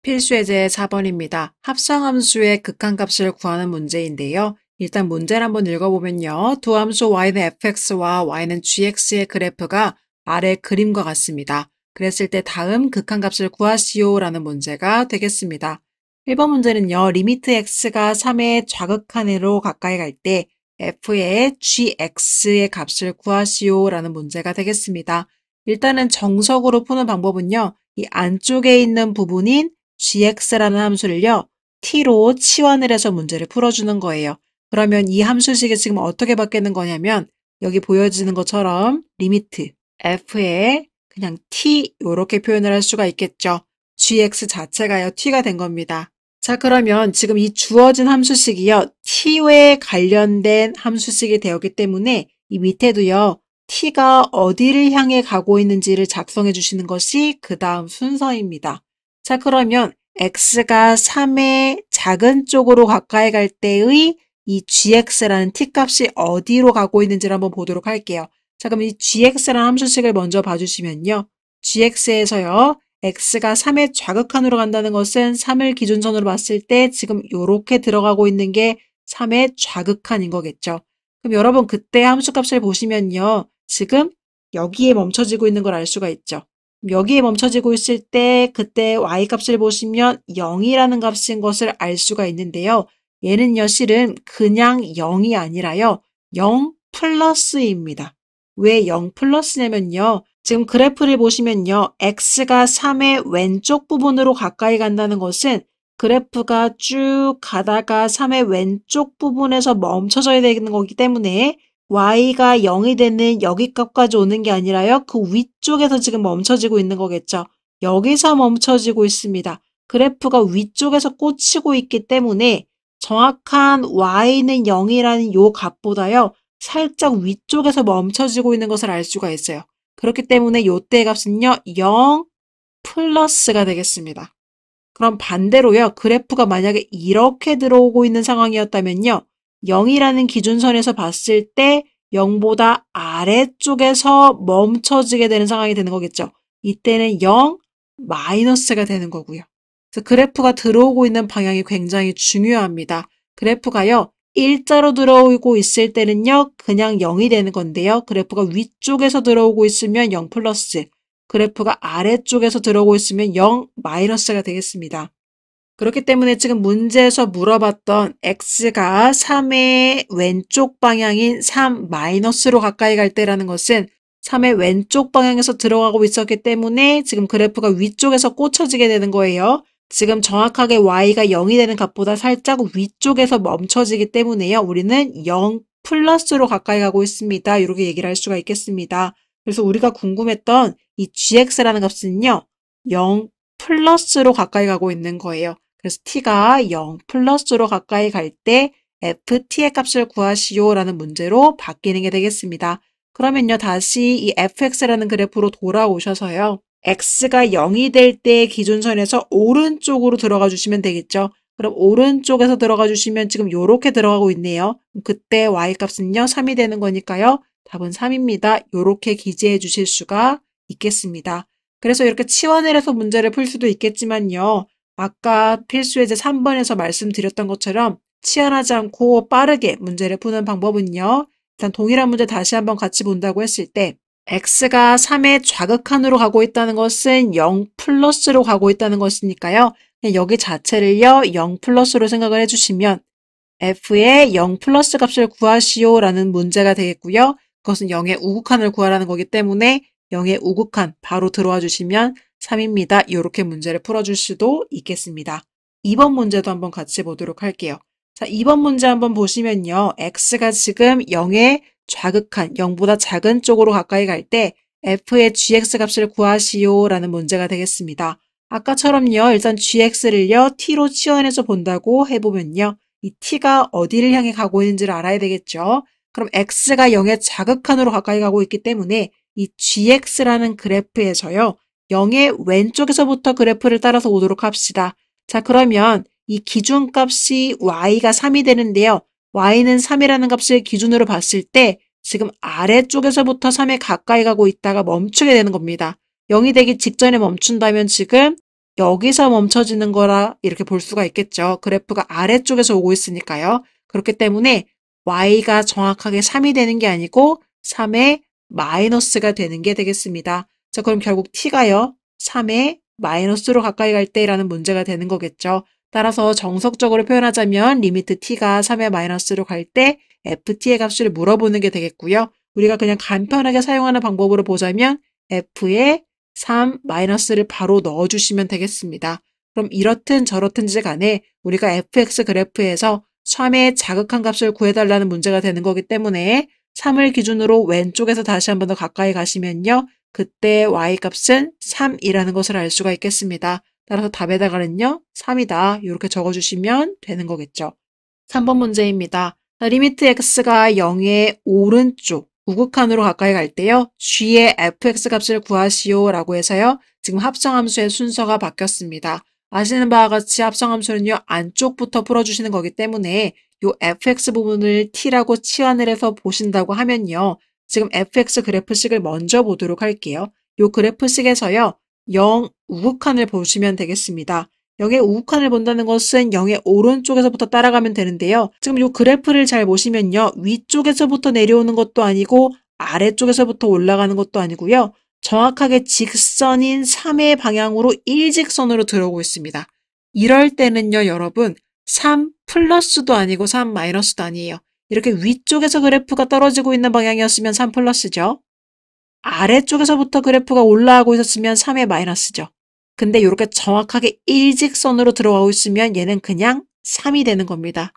필수예제 4번입니다. 합성함수의 극한값을 구하는 문제인데요. 일단 문제를 한번 읽어보면요. 두 함수 y는 fx와 y는 gx의 그래프가 아래 그림과 같습니다. 그랬을 때 다음 극한값을 구하시오 라는 문제가 되겠습니다. 1번 문제는요. 리미트 x가 3의 좌극한으로 가까이 갈 때 f의 gx의 값을 구하시오 라는 문제가 되겠습니다. 일단은 정석으로 푸는 방법은요. 이 안쪽에 있는 부분인 gx라는 함수를요, t로 치환을 해서 문제를 풀어주는 거예요. 그러면 이 함수식이 지금 어떻게 바뀌는 거냐면 여기 보여지는 것처럼 리미트 f에 그냥 t 이렇게 표현을 할 수가 있겠죠. gx 자체가요 t가 된 겁니다. 자, 그러면 지금 이 주어진 함수식이요 t에 관련된 함수식이 되었기 때문에 이 밑에도요 t가 어디를 향해 가고 있는지를 작성해 주시는 것이 그 다음 순서입니다. 자, 그러면 x가 3의 작은 쪽으로 가까이 갈 때의 이 gx라는 t값이 어디로 가고 있는지를 한번 보도록 할게요. 자, 그럼 이 gx라는 함수식을 먼저 봐주시면요. gx에서요. x가 3의 좌극한으로 간다는 것은 3을 기준선으로 봤을 때 지금 이렇게 들어가고 있는 게 3의 좌극한인 거겠죠. 그럼 여러분 그때 함수값을 보시면요. 지금 여기에 멈춰지고 있는 걸 알 수가 있죠. 여기에 멈춰지고 있을 때 그때 y값을 보시면 0이라는 값인 것을 알 수가 있는데요. 얘는요 실은 그냥 0이 아니라요. 0 플러스입니다. 왜 0 플러스냐면요. 지금 그래프를 보시면요. x가 3의 왼쪽 부분으로 가까이 간다는 것은 그래프가 쭉 가다가 3의 왼쪽 부분에서 멈춰져야 되는 거기 때문에 y가 0이 되는 여기 값까지 오는 게 아니라요. 그 위쪽에서 지금 멈춰지고 있는 거겠죠. 여기서 멈춰지고 있습니다. 그래프가 위쪽에서 꽂히고 있기 때문에 정확한 y는 0이라는 요 값보다요. 살짝 위쪽에서 멈춰지고 있는 것을 알 수가 있어요. 그렇기 때문에 요때의 값은요. 0 플러스가 되겠습니다. 그럼 반대로요. 그래프가 만약에 이렇게 들어오고 있는 상황이었다면요. 0이라는 기준선에서 봤을 때 0보다 아래쪽에서 멈춰지게 되는 상황이 되는 거겠죠. 이때는 0 마이너스가 되는 거고요. 그래서 그래프가 들어오고 있는 방향이 굉장히 중요합니다. 그래프가요. 일자로 들어오고 있을 때는요. 그냥 0이 되는 건데요. 그래프가 위쪽에서 들어오고 있으면 0 플러스, 그래프가 아래쪽에서 들어오고 있으면 0 마이너스가 되겠습니다. 그렇기 때문에 지금 문제에서 물어봤던 x가 3의 왼쪽 방향인 3 마이너스로 가까이 갈 때라는 것은 3의 왼쪽 방향에서 들어가고 있었기 때문에 지금 그래프가 위쪽에서 꽂혀지게 되는 거예요. 지금 정확하게 y가 0이 되는 값보다 살짝 위쪽에서 멈춰지기 때문에요. 우리는 0 플러스로 가까이 가고 있습니다. 이렇게 얘기를 할 수가 있겠습니다. 그래서 우리가 궁금했던 이 gx라는 값은요. 0 플러스로 가까이 가고 있는 거예요. 그래서 t가 0 플러스로 가까이 갈 때 ft의 값을 구하시오 라는 문제로 바뀌는 게 되겠습니다. 그러면요 다시 이 fx라는 그래프로 돌아오셔서요. x가 0이 될 때 기준선에서 오른쪽으로 들어가 주시면 되겠죠. 그럼 오른쪽에서 들어가 주시면 지금 이렇게 들어가고 있네요. 그때 y값은요 3이 되는 거니까요. 답은 3입니다. 이렇게 기재해 주실 수가 있겠습니다. 그래서 이렇게 치환을 해서 문제를 풀 수도 있겠지만요. 아까 필수예제 3번에서 말씀드렸던 것처럼 치환하지 않고 빠르게 문제를 푸는 방법은요. 일단 동일한 문제 다시 한번 같이 본다고 했을 때 x가 3의 좌극한으로 가고 있다는 것은 0 플러스로 가고 있다는 것이니까요. 그냥 여기 자체를요. 0 플러스로 생각을 해주시면 f의 0 플러스 값을 구하시오 라는 문제가 되겠고요. 그것은 0의 우극한을 구하라는 거기 때문에 0의 우극한 바로 들어와 주시면 3입니다. 이렇게 문제를 풀어줄 수도 있겠습니다. 2번 문제도 한번 같이 보도록 할게요. 자, 2번 문제 한번 보시면요. x가 지금 0의 좌극한, 0보다 작은 쪽으로 가까이 갈 때 f의 gx 값을 구하시오 라는 문제가 되겠습니다. 아까처럼요. 일단 gx를요. t로 치환해서 본다고 해보면요. 이 t가 어디를 향해 가고 있는지를 알아야 되겠죠. 그럼 x가 0의 좌극한으로 가까이 가고 있기 때문에 이 gx라는 그래프에서요. 0의 왼쪽에서부터 그래프를 따라서 오도록 합시다. 자, 그러면 이 기준값이 y가 3이 되는데요. y는 3이라는 값을 기준으로 봤을 때 지금 아래쪽에서부터 3에 가까이 가고 있다가 멈추게 되는 겁니다. 0이 되기 직전에 멈춘다면 지금 여기서 멈춰지는 거라 이렇게 볼 수가 있겠죠. 그래프가 아래쪽에서 오고 있으니까요. 그렇기 때문에 y가 정확하게 3이 되는 게 아니고 3의 마이너스가 되는 게 되겠습니다. 자, 그럼 결국 t가요. 3의 마이너스로 가까이 갈 때라는 문제가 되는 거겠죠. 따라서 정석적으로 표현하자면 리미트 t가 3의 마이너스로 갈 때 ft의 값을 물어보는 게 되겠고요. 우리가 그냥 간편하게 사용하는 방법으로 보자면 f의 3 마이너스를 바로 넣어주시면 되겠습니다. 그럼 이렇든 저렇든지 간에 우리가 fx 그래프에서 3의 자극한 값을 구해달라는 문제가 되는 거기 때문에 3을 기준으로 왼쪽에서 다시 한 번 더 가까이 가시면요. 그때 y값은 3이라는 것을 알 수가 있겠습니다. 따라서 답에다가는요. 3이다. 이렇게 적어주시면 되는 거겠죠. 3번 문제입니다. 리미트 x가 0의 오른쪽 우극한으로 가까이 갈 때요. g의 fx 값을 구하시오 라고 해서요. 지금 합성함수의 순서가 바뀌었습니다. 아시는 바와 같이 합성함수는요. 안쪽부터 풀어주시는 거기 때문에 요 fx 부분을 t라고 치환을 해서 보신다고 하면요. 지금 fx 그래프식을 먼저 보도록 할게요. 요 그래프식에서요. 0 우극한을 보시면 되겠습니다. 0의 우극한을 본다는 것은 0의 오른쪽에서부터 따라가면 되는데요. 지금 이 그래프를 잘 보시면요. 위쪽에서부터 내려오는 것도 아니고 아래쪽에서부터 올라가는 것도 아니고요. 정확하게 직선인 3의 방향으로 일직선으로 들어오고 있습니다. 이럴 때는요, 여러분 3 플러스도 아니고 3 마이너스도 아니에요. 이렇게 위쪽에서 그래프가 떨어지고 있는 방향이었으면 3 플러스죠. 아래쪽에서부터 그래프가 올라가고 있었으면 3의 마이너스죠. 근데 이렇게 정확하게 일직선으로 들어가고 있으면 얘는 그냥 3이 되는 겁니다.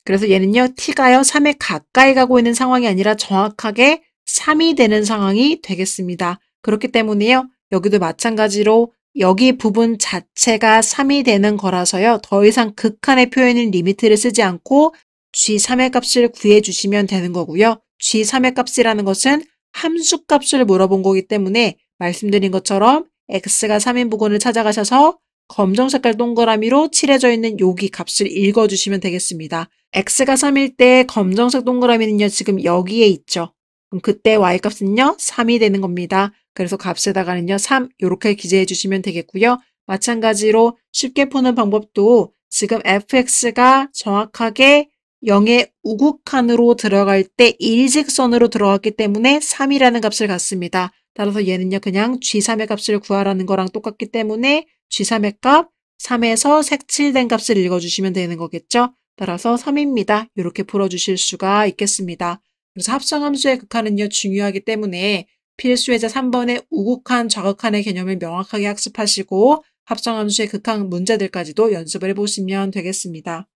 그래서 얘는요, t가요, 3에 가까이 가고 있는 상황이 아니라 정확하게 3이 되는 상황이 되겠습니다. 그렇기 때문에요, 여기도 마찬가지로 여기 부분 자체가 3이 되는 거라서요, 더 이상 극한의 표현인 리미트를 쓰지 않고 g3의 값을 구해주시면 되는 거고요. g3의 값이라는 것은 함수 값을 물어본 거기 때문에 말씀드린 것처럼 x가 3인 부분을 찾아가셔서 검정 색깔 동그라미로 칠해져 있는 여기 값을 읽어주시면 되겠습니다. x가 3일 때 검정색 동그라미는요. 지금 여기에 있죠. 그럼 그때 y값은요. 3이 되는 겁니다. 그래서 값에다가는요. 3 이렇게 기재해 주시면 되겠고요. 마찬가지로 쉽게 푸는 방법도 지금 fx가 정확하게 0의 우극한으로 들어갈 때 일직선으로 들어갔기 때문에 3이라는 값을 갖습니다. 따라서 얘는요. 그냥 g3의 값을 구하라는 거랑 똑같기 때문에 g3의 값 3에서 색칠된 값을 읽어주시면 되는 거겠죠. 따라서 3입니다. 이렇게 풀어주실 수가 있겠습니다. 그래서 합성함수의 극한은요. 중요하기 때문에 필수 예제 3번의 우극한, 좌극한의 개념을 명확하게 학습하시고 합성함수의 극한 문제들까지도 연습을 해보시면 되겠습니다.